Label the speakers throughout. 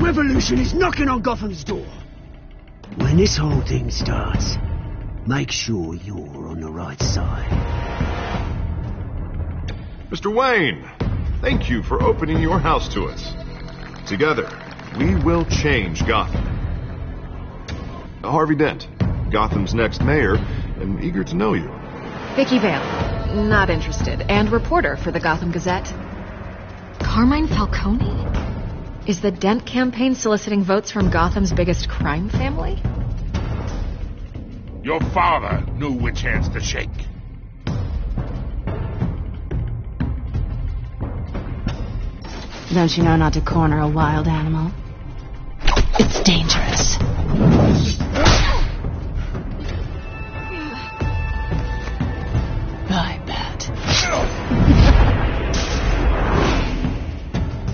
Speaker 1: revolution is knocking on Gotham's door. When this whole thing starts, make sure you're on the right side.
Speaker 2: Mr. Wayne, thank you for opening your house to us. Together, we will change Gotham. Harvey Dent, Gotham's next mayor, and eager to know you.
Speaker 3: Vicky Vale, not interested, and reporter for the Gotham Gazette. Carmine Falcone? Is the Dent campaign soliciting votes from Gotham's biggest crime family?
Speaker 4: Your father knew which hands to shake.
Speaker 5: Don't you know not to corner a wild animal? It's dangerous. I bet.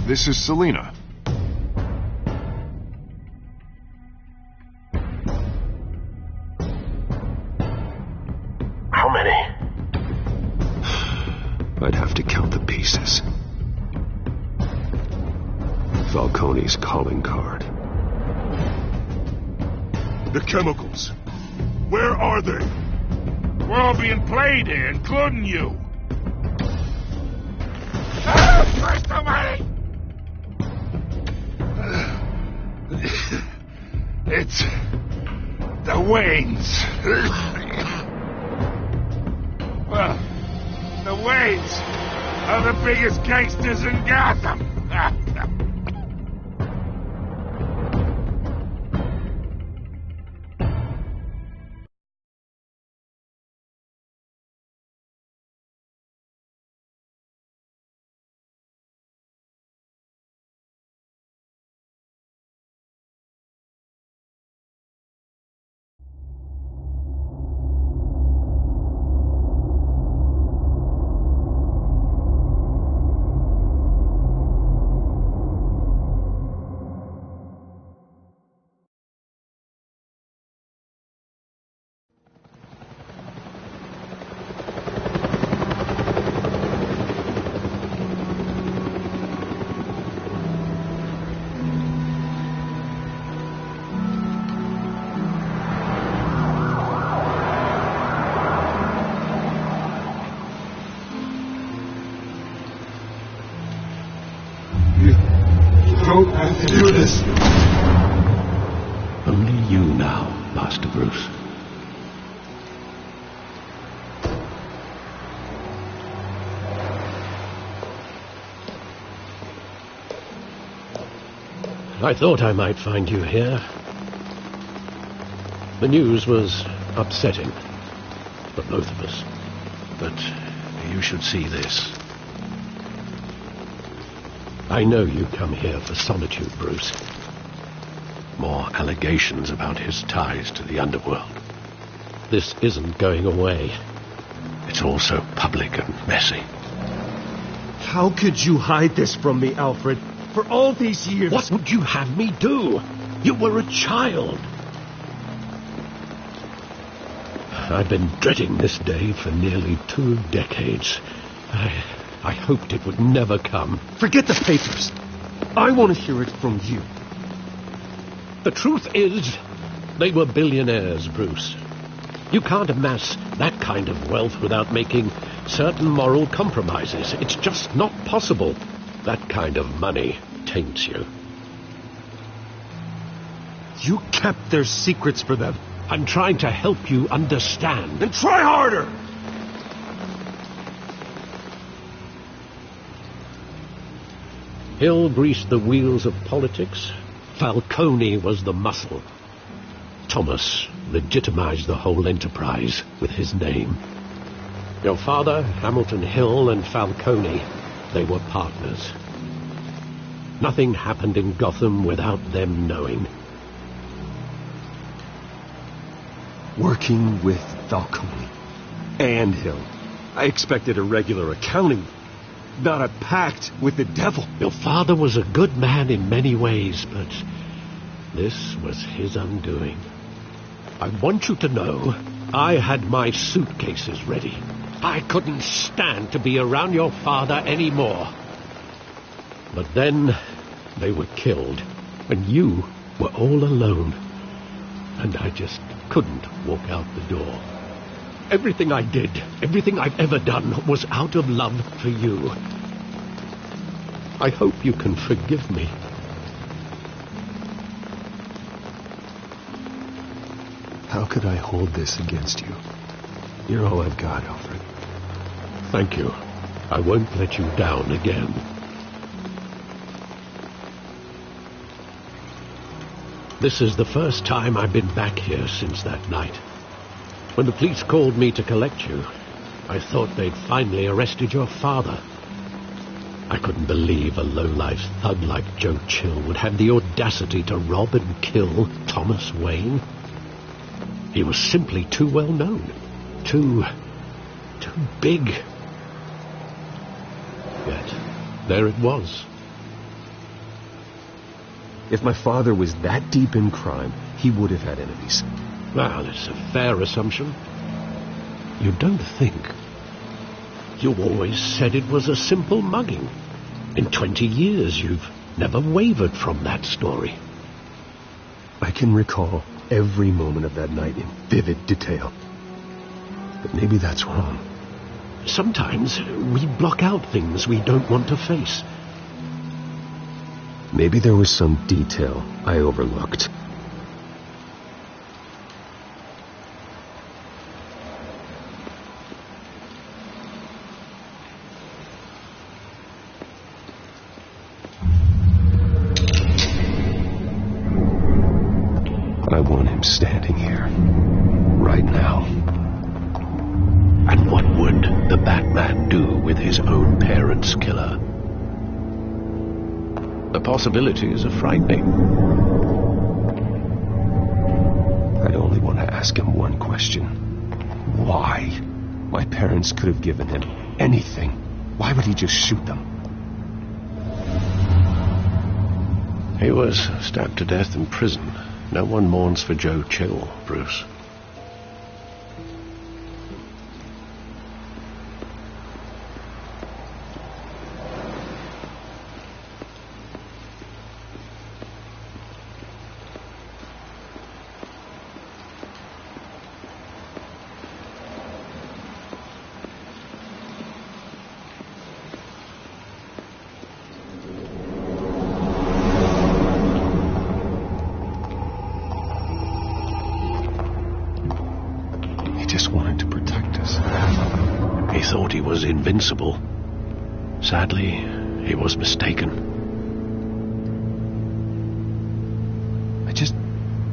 Speaker 2: This is Selina.
Speaker 6: How many?
Speaker 7: I'd have to count the pieces. Falcone's calling card.
Speaker 4: The chemicals. Where are they? We're all being played here, including you. Christ almighty! It's the Waynes. Well, the Waynes are the biggest gangsters in Gotham.
Speaker 7: Don't have to do this. Only you now, Master Bruce.
Speaker 8: I thought I might find you here. The news was upsetting for both of us. But you should see this. I know you come here for solitude, Bruce. More allegations about his ties to the underworld. This isn't going away. It's all so public and messy.
Speaker 9: How could you hide this from me, Alfred? For all these years...
Speaker 8: What would you have me do? You were a child. I've been dreading this day for nearly 2 decades. I hoped it would never come.
Speaker 9: Forget the papers. I want to hear it from you.
Speaker 8: The truth is, they were billionaires, Bruce. You can't amass that kind of wealth without making certain moral compromises. It's just not possible. That kind of money taints you.
Speaker 9: You kept their secrets for them.
Speaker 8: I'm trying to help you understand.
Speaker 9: Then try harder!
Speaker 8: Hill greased the wheels of politics. Falcone was the muscle. Thomas legitimized the whole enterprise with his name. Your father, Hamilton Hill, and Falcone, they were partners. Nothing happened in Gotham without them knowing.
Speaker 9: Working with Falcone and Hill. I expected a regular accounting, not a pact with the devil.
Speaker 8: Your father was a good man in many ways, but this was his undoing. I want you to know I had my suitcases ready. I couldn't stand to be around your father anymore. But then they were killed. And you were all alone. And I just couldn't walk out the door. Everything I did, everything I've ever done, was out of love for you. I hope you can forgive me.
Speaker 9: How could I hold this against you? You're all I've got, Alfred.
Speaker 8: Thank you. I won't let you down again. This is the first time I've been back here since that night. When the police called me to collect you, I thought they'd finally arrested your father. I couldn't believe a low-life thug like Joe Chill would have the audacity to rob and kill Thomas Wayne. He was simply too well known. Too big. Yet, there it was.
Speaker 9: If my father was that deep in crime, he would have had enemies.
Speaker 8: Well, it's a fair assumption. You don't think. You always said it was a simple mugging. In 20 years, you've never wavered from that story.
Speaker 9: I can recall every moment of that night in vivid detail. But maybe that's wrong.
Speaker 8: Sometimes we block out things we don't want to face.
Speaker 9: Maybe there was some detail I overlooked. I want him standing here, right now.
Speaker 8: And what would the Batman do with his own parents' killer? The possibilities are frightening.
Speaker 9: I'd only want to ask him one question. Why? My parents could have given him anything. Why would he just shoot them?
Speaker 8: He was stabbed to death in prison. No one mourns for Joe Chill, Bruce. Thought he was invincible. Sadly, he was mistaken.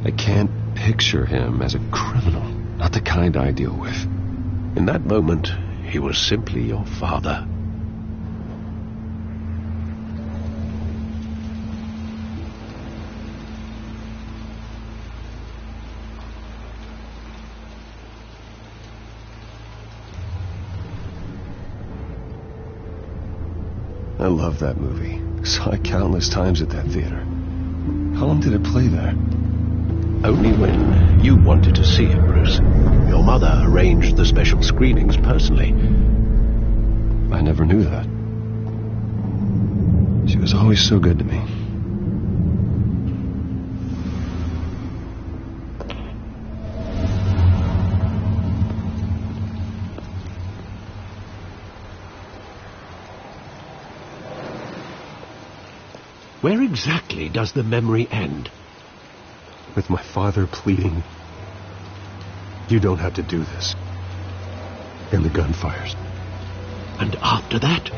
Speaker 9: I can't picture him as a criminal. Not the kind I deal with.
Speaker 8: In that moment, he was simply your father.
Speaker 9: I love that movie. Saw it countless times at that theater. How long did it play there?
Speaker 8: Only when you wanted to see it, Bruce. Your mother arranged the special screenings personally.
Speaker 9: I never knew that. She was always so good to me.
Speaker 8: Where exactly does the memory end?
Speaker 9: With my father pleading, "You don't have to do this." And the gun fires.
Speaker 8: And after that?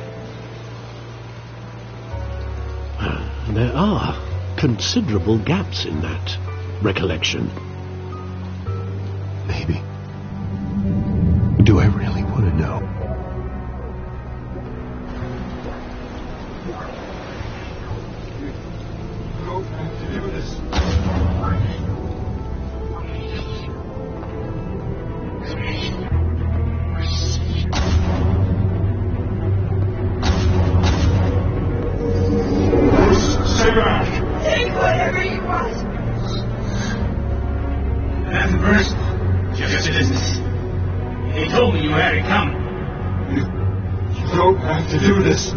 Speaker 8: There are considerable gaps in that recollection.
Speaker 9: Maybe. Do I really want to know?
Speaker 6: Take whatever you want. That's Bruce. Just business. He told me you had it coming.
Speaker 7: You don't have to do this.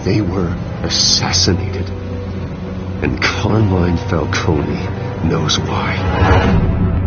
Speaker 9: They were assassinated. And Carmine Falcone knows why.